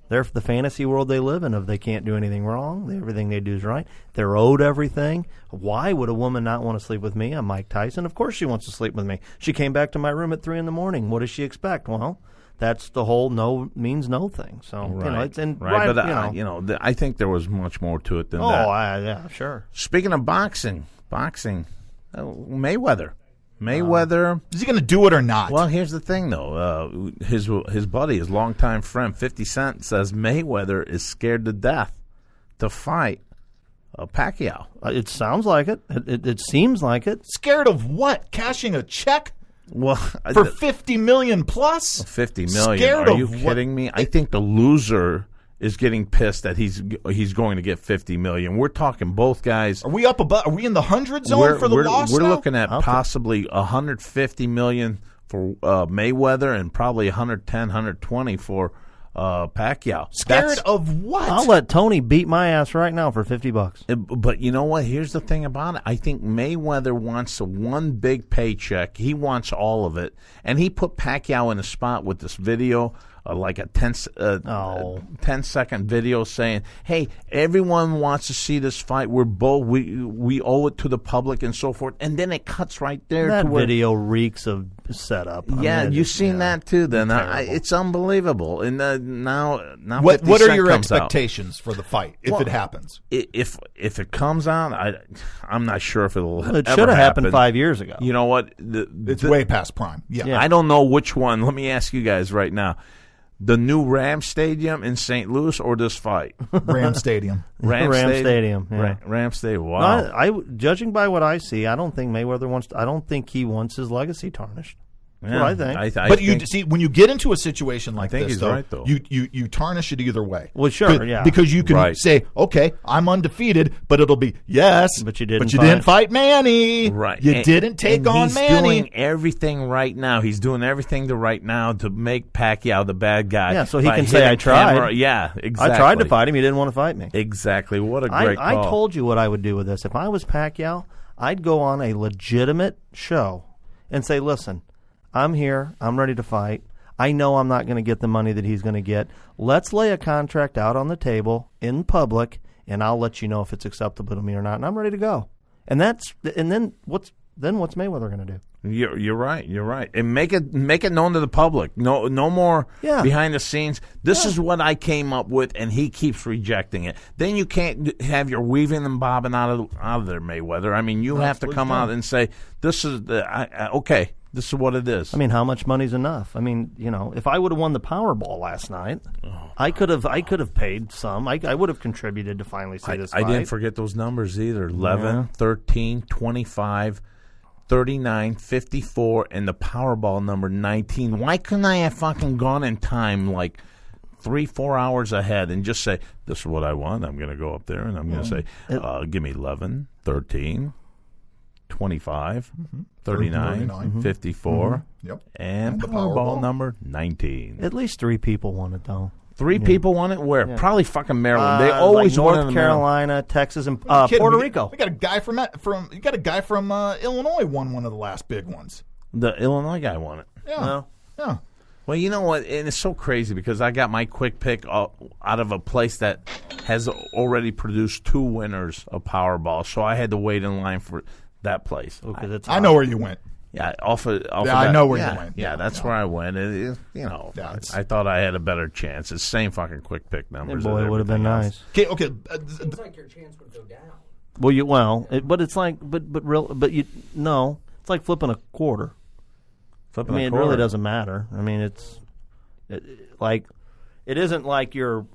the fantasy world they live in. If they can't do anything wrong, everything they do is right. They're owed everything. Why would a woman not want to sleep with me? I'm Mike Tyson. Of course she wants to sleep with me. She came back to my room at 3 a.m. What does she expect? Well, that's the whole no means no thing. So I think there was much more to it than that. Yeah, sure. Speaking of boxing, Mayweather. Is he going to do it or not? Well, here's the thing, though. His buddy, his longtime friend, 50 Cent, says Mayweather is scared to death to fight Pacquiao. It sounds like it. It seems like it. Scared of what? Cashing a check? Well, for $50 million plus? $50 million. Are you kidding me? I think the loser is getting pissed that he's going to get $50 million. We're talking both guys. Are we up above? Are we in the 100 zone for the loss? We're looking at possibly $150 million for Mayweather and probably 110, 120 for Pacquiao. Scared of what? I'll let Tony beat my ass right now for $50. But you know what? Here's the thing about it. I think Mayweather wants one big paycheck. He wants all of it, and he put Pacquiao in a spot with this video. Like a 10-second video saying, "Hey, everyone wants to see this fight. We owe it to the public and so forth." And then it cuts right there. That video reeks of setup. You've seen that too. Then it's unbelievable. And now what are your expectations for the fight if it happens? If it comes out, I'm not sure if it'll. It should have happened 5 years ago. You know what? It's way past prime. Yeah, I don't know which one. Let me ask you guys right now. The new Ram Stadium in St. Louis or this fight? Ram Stadium. Ram Stadium. Yeah. Ram Stadium. Wow. No, judging by what I see, I don't think Mayweather wants. I don't think he wants his legacy tarnished. That's what I think. But you see, when you get into a situation like this, he's right, though. You tarnish it either way. Well, sure, yeah. Because you can say, okay, I'm undefeated, but it'll be, yes, but you didn't fight Manny. Right. You didn't take on Manny. He's doing everything right now. He's doing everything right now to make Pacquiao the bad guy. Yeah, so he can say, I tried. Camera. Yeah, exactly. I tried to fight him. He didn't want to fight me. Exactly. What a great call. I told you what I would do with this. If I was Pacquiao, I'd go on a legitimate show and say, listen, I'm here. I'm ready to fight. I know I'm not going to get the money that he's going to get. Let's lay a contract out on the table in public, and I'll let you know if it's acceptable to me or not. And I'm ready to go. And then what's Mayweather going to do? You're right. You're right. And make it known to the public. No more behind the scenes. This is what I came up with, and he keeps rejecting it. Then you can't have your weaving and bobbing out of there, Mayweather. I mean, you have to come out and say, "This is okay. This is what it is." I mean, how much money's enough? I mean, if I would have won the Powerball last night, I could have paid some. I would have contributed to finally see this fight. I didn't forget those numbers either. 11, 13, 25. 39, 54, and the Powerball number 19. Why couldn't I have fucking gone in time like 3-4 hours ahead and just say, this is what I want. I'm going to go up there and I'm going to say, give me 11, 13, 25, 39, 54, and Powerball number 19. At least 3 people won it, though. 3 people won it? Where? Probably fucking Maryland. They always like won North in Carolina, Texas, and Puerto Rico. We got a guy from Illinois won one of the last big ones. The Illinois guy won it. Yeah. Yeah. Well, you know what? And it's so crazy because I got my quick pick out of a place that has already produced 2 winners of Powerball, so I had to wait in line for that place. I know where you went. Yeah, off of I know where you went. Yeah, that's where I went. I thought I had a better chance. It's the same fucking quick pick numbers. Boy, it would have been nice. Okay. Seems like your chance would go down. But it's like, it's like flipping a quarter. It really doesn't matter. I mean, it isn't like you're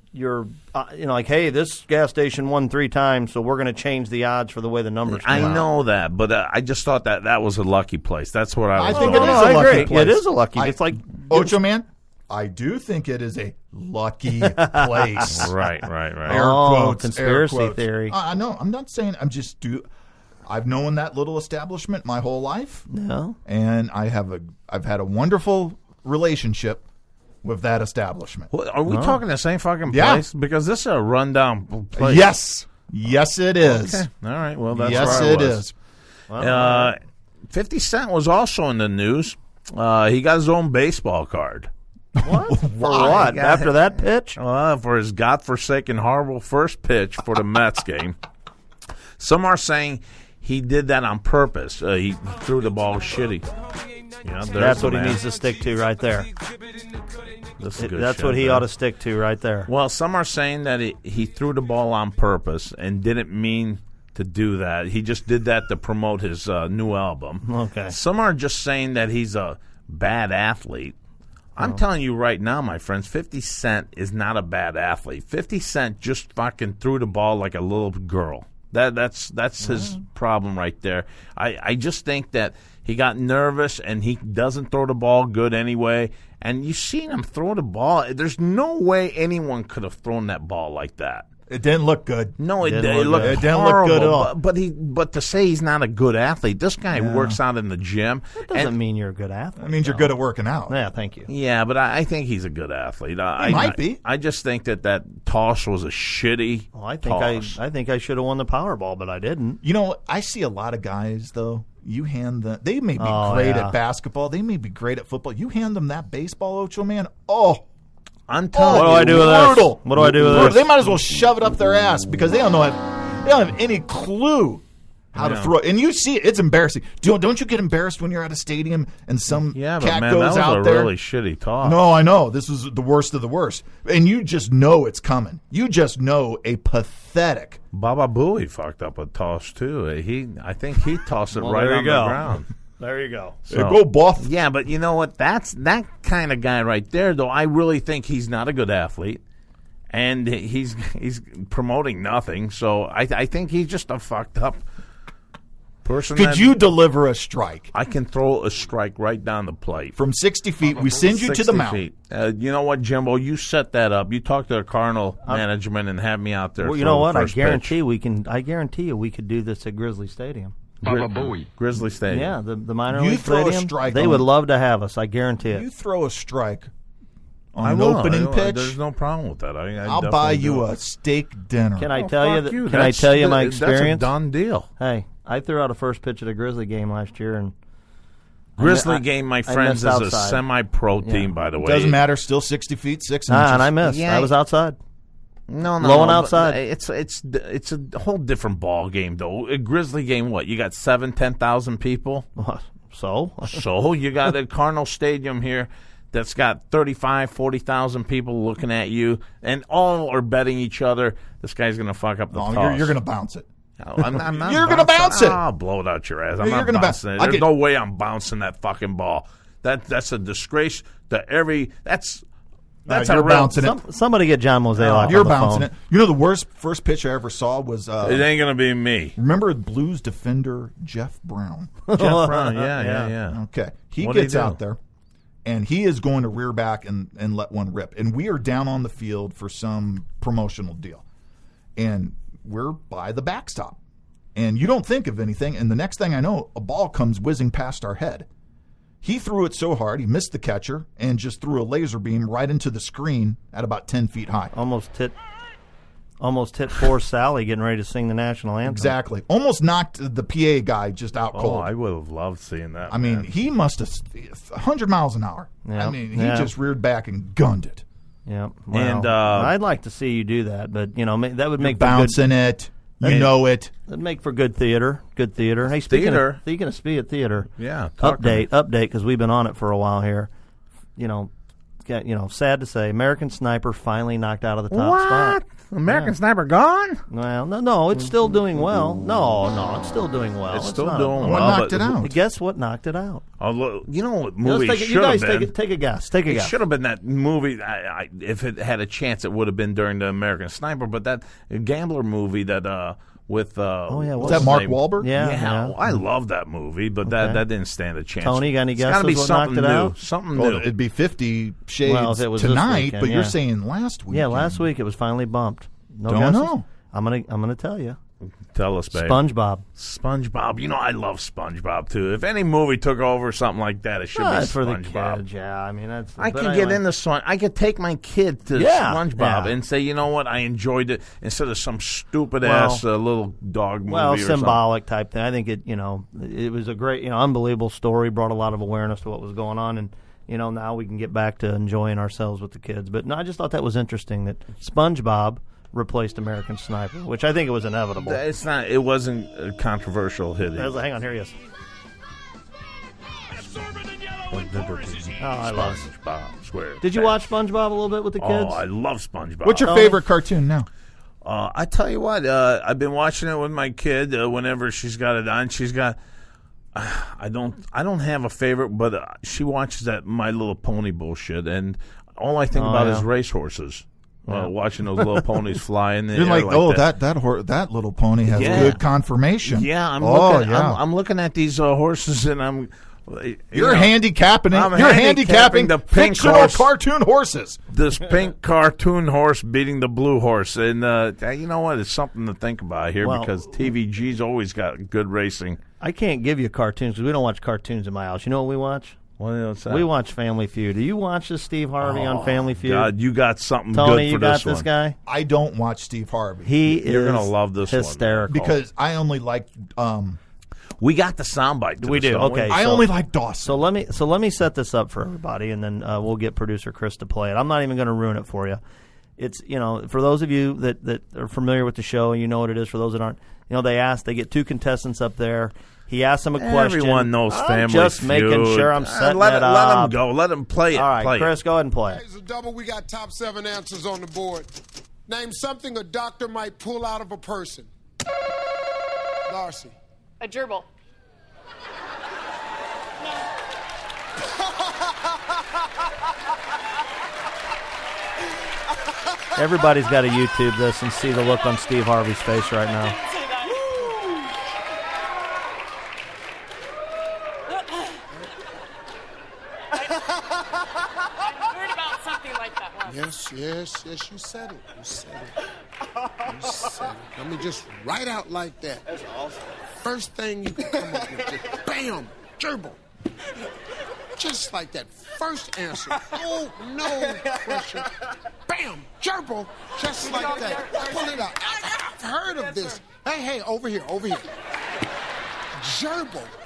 like, hey, this gas station won 3 times, so we're going to change the odds for the way the numbers come out. I know that, but I just thought that was a lucky place. That's what I was. I think it is a lucky place. It is a lucky. It's like Ochoman. I do think it is a lucky place. Right. Air quotes, conspiracy theory. I know. I'm not saying. I've known that little establishment my whole life. No. And I've had a wonderful relationship with that establishment. Well, are we talking the same fucking place? Because this is a rundown place. Yes, it is. Okay. All right. Well, that's yes, where it I was. is. 50 Cent was also in the news. He got his own baseball card. What? For what? After that pitch? For his godforsaken, horrible first pitch for the Mets game. Some are saying he did that on purpose. He threw the ball shitty. That's what he needs to stick to right there. That's what he ought to stick to right there. Well, some are saying that he threw the ball on purpose and didn't mean to do that. He just did that to promote his new album. Okay. Some are just saying that he's a bad athlete. I'm telling you right now, my friends, 50 Cent is not a bad athlete. 50 Cent just fucking threw the ball like a little girl. That's his problem right there. I just think that he got nervous and he doesn't throw the ball good anyway. And you've seen him throw the ball. There's no way anyone could have thrown that ball like that. It didn't look good. No, it didn't didn't look look good. It didn't look good at all. But to say he's not a good athlete, this guy works out in the gym. That doesn't mean you're a good athlete. That means you're good at working out. Yeah, thank you. Yeah, but I think he's a good athlete. He might be. I just think that toss was a shitty toss. I think I should have won the Powerball, but I didn't. I see a lot of guys, though. You hand them, they may be great at basketball. They may be great at football. You hand them that baseball, Ocho man. I'm telling you. What do I do with this? What do I do with this? They might as well shove it up their ass because they don't have any clue how to throw it. And you see it. It's embarrassing. Don't you get embarrassed when you're at a stadium and some cat but man, goes that out was a there? really shitty toss. No, I know. This is the worst of the worst. And you just know it's coming. You just know a pathetic. Baba Booey fucked up a toss, too. I think he tossed it right on the ground. There you go. So, go buff. Yeah, but you know what? That's that kind of guy right there, though. I really think he's not a good athlete, and he's promoting nothing. So I think he's just a fucked up person. Could you deliver a strike? I can throw a strike right down the plate. From 60 feet, we send you to the mound. You know what, Jimbo? You set that up. You talk to the Cardinal management and have me out there. Well, you know what? I guarantee you we could do this at Grizzly Stadium. Grizzly Stadium. Yeah, the minor You league throw a stadium. strike They on would it. love to have us. I guarantee it. You throw a strike on I an will. opening pitch. There's no problem with that. I'll buy you a steak dinner. Can I tell you? Can I tell you my experience? That's a done deal. Hey, I threw out a first pitch at a Grizzly game last year, and Grizzly game, my friends, is missed a outside. semi-pro team, by the way. Doesn't matter. Still 60 feet 6 inches. And I missed. Yeah. I was outside. No, Blowing but outside. It's a whole different ball game, though. A Grizzly game, what? You got 10,000 people. So You got a Cardinal Stadium here that's got 35, 40,000 people looking at you, and all are betting each other. This guy's going to fuck up the toss. You're going to bounce it. I'm not You're gonna bounce it. I'll blow it out your ass. I'm You're not gonna bouncing it. I There's could- no way I'm bouncing that fucking ball. That's a disgrace to every. That's you're a real. bouncing it. somebody get John Mosaic. You're on the bouncing phone. it. You know the worst first pitch I ever saw was It ain't gonna be me. remember Blues defender Jeff Brown. Jeff Brown. Yeah. Okay. He What'd he gets do? out there and he is going to rear back and let one rip. And we are down on the field for some promotional deal. And we're by the backstop. And you don't think of anything, and the next thing I know, a ball comes whizzing past our head. He threw it so hard, he missed the catcher, and just threw a laser beam right into the screen at about 10 feet high. Almost hit poor Sally getting ready to sing the national anthem. Exactly. Almost knocked the PA guy just out Oh, cold. I would have loved seeing that. I mean, man. he must have 100 miles an hour. Yeah. I mean, he Yeah. just reared back and gunned it. Yeah. Well, And, I'd like to see you do that, but that would You're make for bouncing it. You know it. that'd make for good theater. Good theater. Hey, speaking Theater? of theater, Yeah, talk to me. update because we've been on it for a while here. Sad to say, American Sniper finally knocked out of the top spot. American Sniper gone? Well, no, it's still doing well. No, it's still doing well. It's still not doing What well. knocked it out? Guess what knocked it out? Oh, look, you know what Let's movie take it- you should have guys been? take a guess. Take a It guess. should have been that movie. If it had a chance, it would have been during the American Sniper. But that gambler movie that with what Was that his Mark name? Wahlberg? Yeah. I love that movie, but that didn't stand a chance. Tony, got any It's gotta be guesses what something knocked it new. out? Something Well, new. it'd be 50 Shades Well, if it was this tonight, weekend, but you're yeah. saying last week. Yeah, last week it was finally bumped. No Don't guesses? know. I'm gonna tell you. Tell us, babe. SpongeBob. SpongeBob. You know, I love SpongeBob too. If any movie took over something like that, it should be That's for the SpongeBob. kids. Yeah, I mean that's. I but could anyway. get into Swan. I could take my kid to Yeah, SpongeBob yeah. and say, you know what, I enjoyed it instead of some stupid ass little dog movie. Well, or symbolic type thing. I think it was a great, unbelievable story. Brought a lot of awareness to what was going on, and now we can get back to enjoying ourselves with the kids. But no, I just thought that was interesting that SpongeBob replaced American Sniper, which I think it was inevitable. something. It's not. It wasn't a controversial hit. Hang on, here he is. Oh, I love it. SpongeBob. Swear. Did you watch SpongeBob a little bit with the kids? Oh, I love SpongeBob. What's your Tony? favorite cartoon now? I tell you what, I've been watching it with my kid. Whenever she's got it on, she's got. I don't have a favorite, but she watches that My Little Pony bullshit, and all I think about is racehorses. Watching those little ponies fly in the You're air like, that. that little pony has Yeah. good conformation. Yeah, I'm looking at these horses, and I'm. You're handicapping it. I'm You're handicapping handicapping the pink fictional horse. cartoon horses. This pink cartoon horse beating the blue horse, and you know what? It's something to think about here Well- because TVG's always got good racing. I can't give you cartoons because we don't watch cartoons in my house. You know what we watch? What's that? We watch Family Feud. Do you watch this Steve Harvey on Family Feud? God, you got something Tony, good you for got this this one. guy? I don't watch Steve Harvey You're Is gonna love this one, man. hysterical. because I only like We got the soundbite. to We this, do, don't okay. I So- only like Dawson. So let me set this up for everybody, and then we'll get producer Chris to play it. I'm not even going to ruin it for you. It's for those of you that are familiar with the show, you know what it is. For those that aren't, they get two contestants up there. He asks them a question. Everyone knows I'm Family just Feud. making sure I'm setting let it it, up. Let him go. Let him play it. All right, play Chris, go ahead and play it. It's a double. We got top 7 answers on the board. Name something a doctor might pull out of a person. Darcy. A gerbil. Everybody's got to YouTube this and see the look on Steve Harvey's face right now. I heard about something like that once. Yes, you said it. You said it. Let me just write out like that. That's awesome. First thing you can come up with, just bam, gerbil. Just like that. First answer. Oh, no pressure. Bam, gerbil. Just like that. Pull it out. I've heard of this. Hey, over here.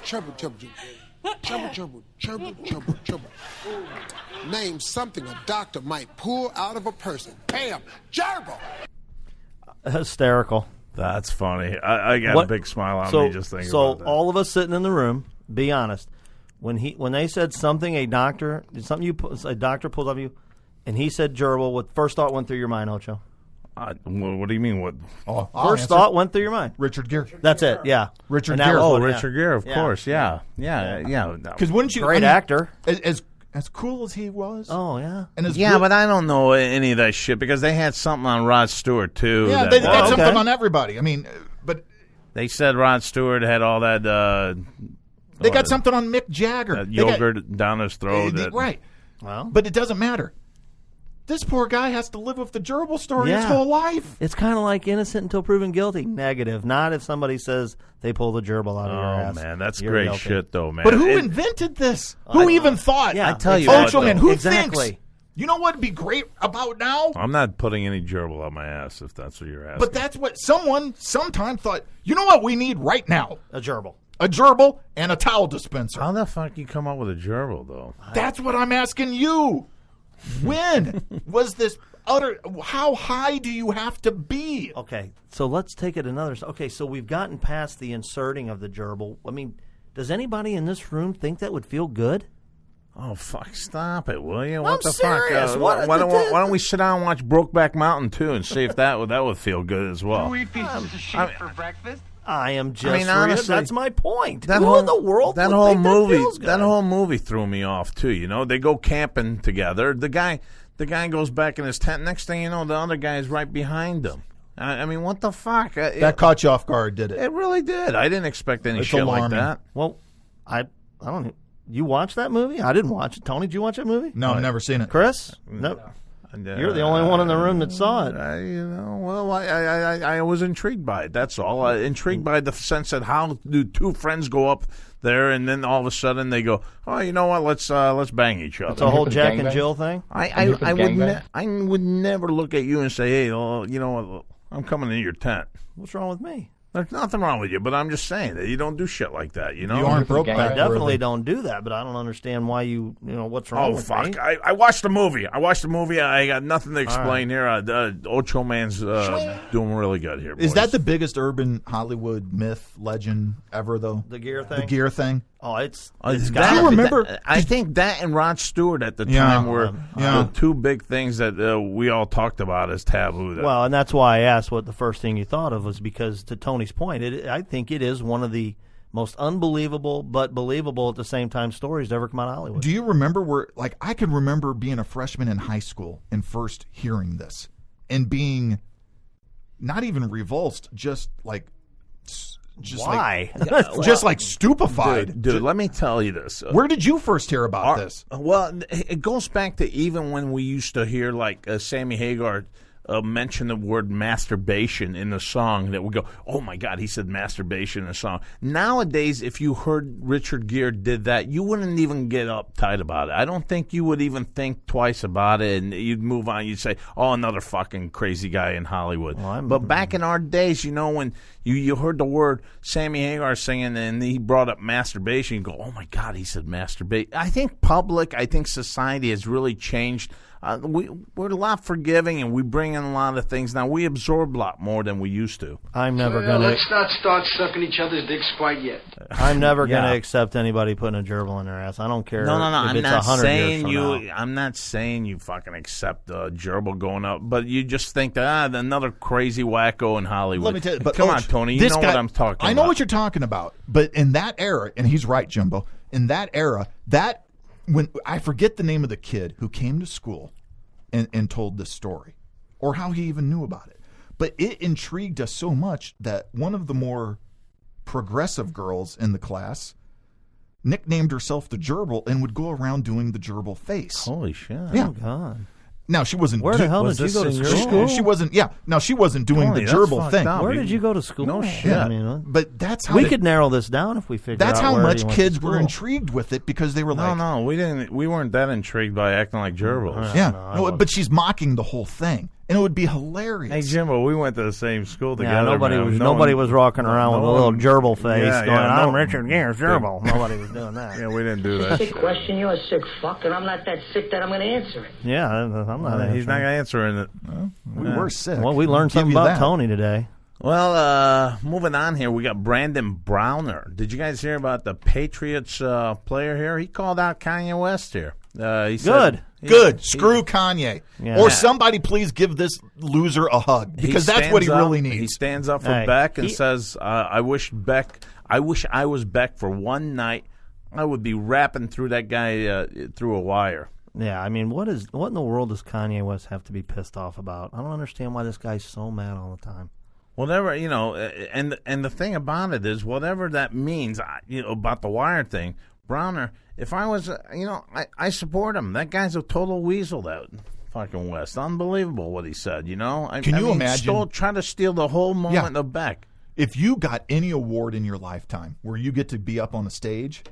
Gerbil. Gerbil, gerbil, gerbil, gerbil. Name something a doctor might pull out of a person. Bam, gerbil. Hysterical. That's funny. I got a big smile on me just thinking about that. So all of us sitting in the room, be honest. When they said something a doctor pulls out of you, and he said gerbil, what first thought went through your mind, Ocho? What do you mean? What? First thought went through your mind. Richard Gere. That's it. Yeah, Richard Gere. Richard Gere, of course. Yeah. Because wouldn't you? Great actor. As cool as he was. Oh yeah. And but I don't know any of that shit because they had something on Rod Stewart too. Yeah, they got something on everybody. I mean, but they said Rod Stewart had all that. They got something on Mick Jagger. Yogurt down his throat. Right. Well, but it doesn't matter. This poor guy has to live with the gerbil story his whole life. It's kind of like innocent until proven guilty. Negative. Not if somebody says they pull the gerbil out of your ass. Oh, man, that's great shit, though, man. But who invented this? Who even thought? Yeah, I tell you Ochoman, who exactly. thinks? You know what would be great about now? I'm not putting any gerbil on my ass, if that's what you're asking. But that's what someone sometime thought, you know what we need right now? A gerbil. A gerbil and a towel dispenser. How the fuck you come up with a gerbil, though? That's what I'm asking you. When was this utter? How high do you have to be? Okay, so let's take it another. Okay, so we've gotten past the inserting of the gerbil. I mean, does anybody in this room think that would feel good? Oh, fuck, stop it, will you? I'm serious. Why don't we sit down and watch Brokeback Mountain, too, and see if that would feel good as well? Do we eat pieces of shit for breakfast? I am just honestly, that's my point. That Who whole, in the world that would whole think movie that feels good? That whole movie threw me off too, you know. They go camping together. The guy goes back in his tent. Next thing you know, the other guy is right behind him. I mean, what the fuck? That caught you off guard, did it? It really did. I didn't expect any shit alarming. like that. Well, I don't. You watched that movie? I didn't watch it. Tony, did you watch that movie? No, I've never seen it. Chris? No. You're the only one in the room that saw it. I was intrigued by it. That's all. Intrigued by the sense that how do two friends go up there and then all of a sudden they go, oh, you know what? Let's bang each other. It's a whole Jack and Jill thing. I would never look at you and say, hey, you know what? I'm coming in your tent. What's wrong with me? There's nothing wrong with you, but I'm just saying that you don't do shit like that, you know? You aren't broke back. I definitely don't do that, but I don't understand why what's wrong with me. Oh, fuck. I watched the movie. I got nothing to explain here. Ochoman's doing really good here, boys. Is that the biggest urban Hollywood myth, legend ever, though? The Gere thing? The Gere thing? Oh, it's do got you remember? I think that and Rod Stewart at the time were the two big things that we all talked about as taboo. Well, and that's why I asked what the first thing you thought of was because, to Tony's point, I think it is one of the most unbelievable but believable at the same time stories to ever come out of Hollywood. Do you remember I can remember being a freshman in high school and first hearing this and being not even revulsed, just like stupefied. Dude, let me tell you this. Where did you first hear about this? Well, it goes back to even when we used to hear Sammy Hagar mention the word masturbation in the song, that we go, oh my God, he said masturbation in the song. Nowadays, if you heard Richard Gere did that, you wouldn't even get uptight about it. I don't think you would even think twice about it, and you'd move on. You'd say, oh, another fucking crazy guy in Hollywood. But back in our days, you know, when you heard the word Sammy Hagar singing and he brought up masturbation, you go, oh my God, he said masturbate. I think society has really changed. We're a lot forgiving, and we bring in a lot of things now. We absorb a lot more than we used to. I'm never going to. Let's not start sucking each other's dicks quite yet. I'm never going to accept anybody putting a gerbil in their ass. I don't care. No. If I'm it's not 100 saying years from now. I'm not saying you fucking accept a gerbil going up, but you just think that another crazy wacko in Hollywood. Let me tell you, but come on, Tony, you know what I'm talking about. I know what you're talking about, but in that era, and he's right, Jimbo. In that era, when I forget the name of the kid who came to school and told this story, or how he even knew about it. But it intrigued us so much that one of the more progressive girls in the class nicknamed herself the gerbil and would go around doing the gerbil face. Holy shit. Yeah. Oh, God. Now, she wasn't... Where the hell did you go to school? She wasn't... Yeah. Now, she wasn't doing the gerbil thing. Where did you go to school? No shit. I mean, but that's how... We could narrow this down if we figured out That's how where much he went kids to were school. intrigued with it, because they were like... No, we didn't. We weren't that intrigued by acting like gerbils. Yeah. But she's mocking the whole thing. and it would be hilarious. Hey, Jimbo, we went to the same school together. Yeah, nobody was rocking around with a little gerbil face going, I'm Richard Gere's gerbil. Nobody was doing that. Yeah, we didn't do that. Sick question, you're a sick fuck, and I'm not that sick that I'm going to answer it. Yeah, I'm not. He's not answering it. We were sick. Well, we learned something about Tony today. Well, moving on here, we got Brandon Browner. Did you guys hear about the Patriots player here? He called out Kanye West here. He said, Good. Screw Kanye. Yeah. Or somebody please give this loser a hug, because that's what he really needs. He stands up for Beck and says, I wish I was Beck for one night. I would be rapping through that guy through a wire. Yeah, I mean, what in the world does Kanye West have to be pissed off about? I don't understand why this guy's so mad all the time. Whatever, and the thing about it is, whatever that means, about the wire thing, Browner, if I was, I support him. That guy's a total weasel, that fucking West. Unbelievable what he said, Can you imagine? Trying to steal the whole moment of Beck. If you got any award in your lifetime where you get to be up on a stage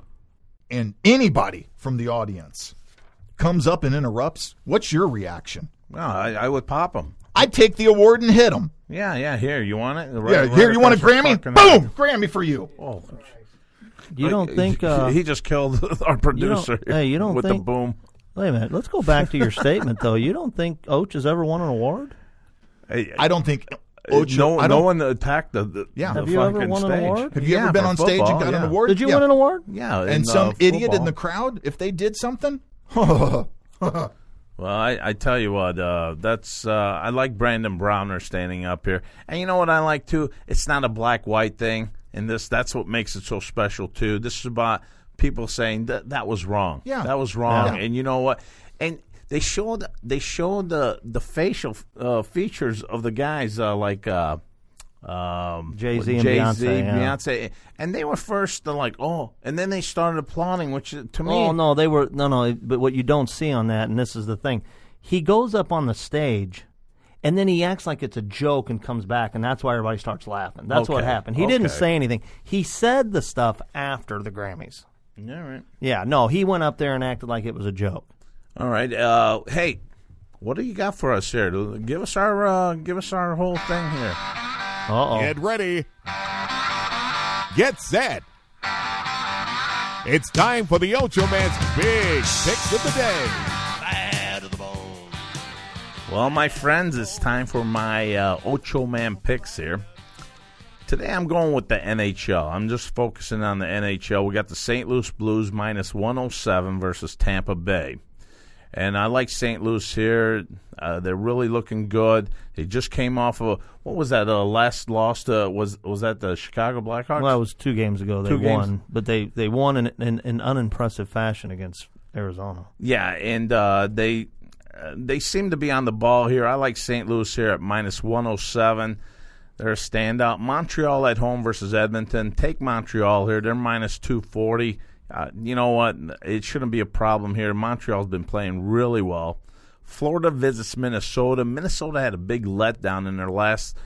and anybody from the audience comes up and interrupts, what's your reaction? Well, I would pop him. I'd take the award and hit him. Yeah, here, you want it? Here, you want a Grammy? Boom! Grammy for you. Oh, you don't think... he just killed our producer you don't with think, the boom. Wait a minute. Let's go back to your statement, though. You don't think Oach has ever won an award? I don't think... Oach, no one attacked the Have you ever won stage. an award? Have you ever been on stage and got an award? Did you win an award? Yeah. And some idiot in the crowd, if they did something... Well, I tell you what, that's I like Brandon Browner standing up here. And you know what I like, too? It's not a black-white thing. And that's what makes it so special, too. This is about people saying that was wrong. Yeah. That was wrong. Yeah. And you know what? And they showed the facial features of the guys like Jay-Z and Beyonce. And they were first and then they started applauding, which to me... Oh, no, they were... No, but what you don't see on that, and this is the thing, he goes up on the stage, and then he acts like it's a joke and comes back, and that's why everybody starts laughing. That's what happened. He didn't say anything. He said the stuff after the Grammys. All right. Yeah, no, he went up there and acted like it was a joke. All right. Hey, what do you got for us here? Give us our whole thing here. Uh-oh. Get ready. Get set. It's time for the Ochoman's Big Picks of the Day. Bad to the bone. Well, my friends, it's time for my Ochoman picks here. Today I'm going with the NHL. I'm just focusing on the NHL. We got the St. Louis Blues minus 107 versus Tampa Bay. And I like St. Louis here. They're really looking good. They just came off of what was that? Last loss to was that the Chicago Blackhawks? Well, it was 2 games ago. They won, but they won in unimpressive fashion against Arizona. Yeah, and they seem to be on the ball here. I like St. Louis here at minus 107. They're a standout. Montreal at home versus Edmonton. Take Montreal here. They're minus 240. You know what? It shouldn't be a problem here. Montreal's been playing really well. Florida visits Minnesota. Minnesota had a big letdown in their last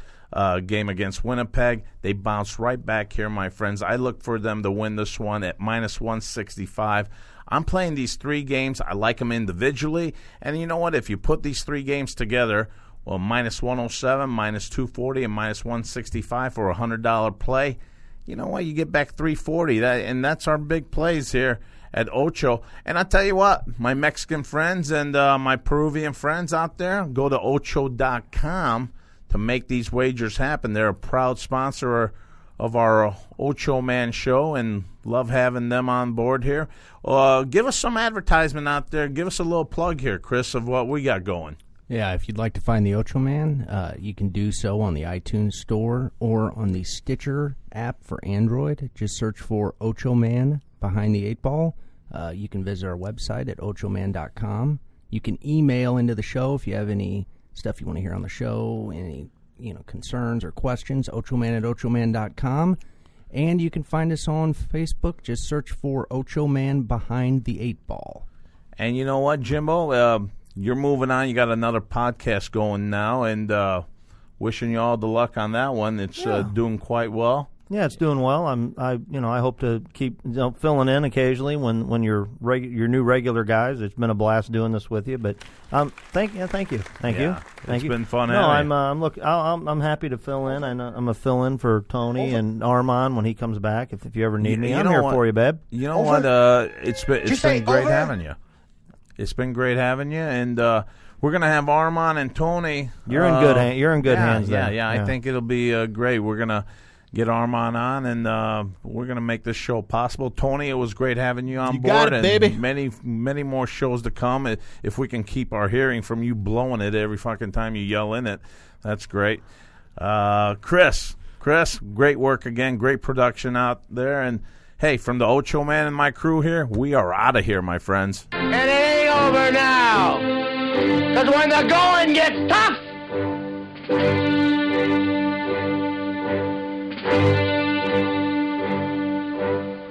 game against Winnipeg. They bounced right back here, my friends. I look for them to win this one at minus 165. I'm playing these 3 games. I like them individually. And you know what? If you put these 3 games together, well, minus 107, minus 240, and minus 165 for a $100 play, you know what? You get back 340, and that's our big plays here at Ocho. And I tell you what, my Mexican friends and my Peruvian friends out there, go to Ocho.com to make these wagers happen. They're a proud sponsor of our Ocho Man show, and love having them on board here. Give us some advertisement out there. Give us a little plug here, Chris, of what we got going. Yeah, if you'd like to find the Ocho Man, you can do so on the iTunes Store or on the Stitcher app for Android. Just search for Ocho Man Behind the 8 Ball. You can visit our website at ochoman.com. You can email into the show if you have any stuff you want to hear on the show, any concerns or questions, ochoman@ochoman.com. And you can find us on Facebook. Just search for Ocho Man Behind the 8 Ball. And you know what, Jimbo? You're moving on. You got another podcast going now, and wishing you all the luck on that one. It's doing quite well. Yeah, it's doing well. I hope to keep filling in occasionally when you're your new regular guys. It's been a blast doing this with you. But thank you. It's been fun. No, I'm happy to fill in. I know I'm a fill in for Tony and Armand when he comes back. If you ever need me, I'm here for you, babe. You know what? It's been great having you. It's been great having you, and we're gonna have Armand and Tony. You're in good. You're in good hands. Yeah. I think it'll be great. We're gonna get Armand on, and we're going to make this show possible. Tony, it was great having you on board. Got it, baby. Many more shows to come. If we can keep our hearing from you blowing it every fucking time you yell in it, that's great. Chris, great work again. Great production out there. And, hey, from the Ochoman and my crew here, we are out of here, my friends. And it ain't over now. Because when the going gets tough,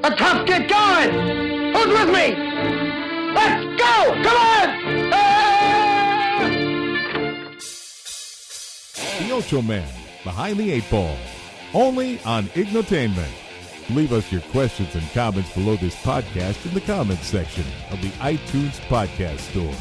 the tough get going. Who's with me? Let's go! Come on! The Ocho Man, Behind the Eight Ball. Only on Ignotainment. Leave us your questions and comments below this podcast in the comments section of the iTunes Podcast Store.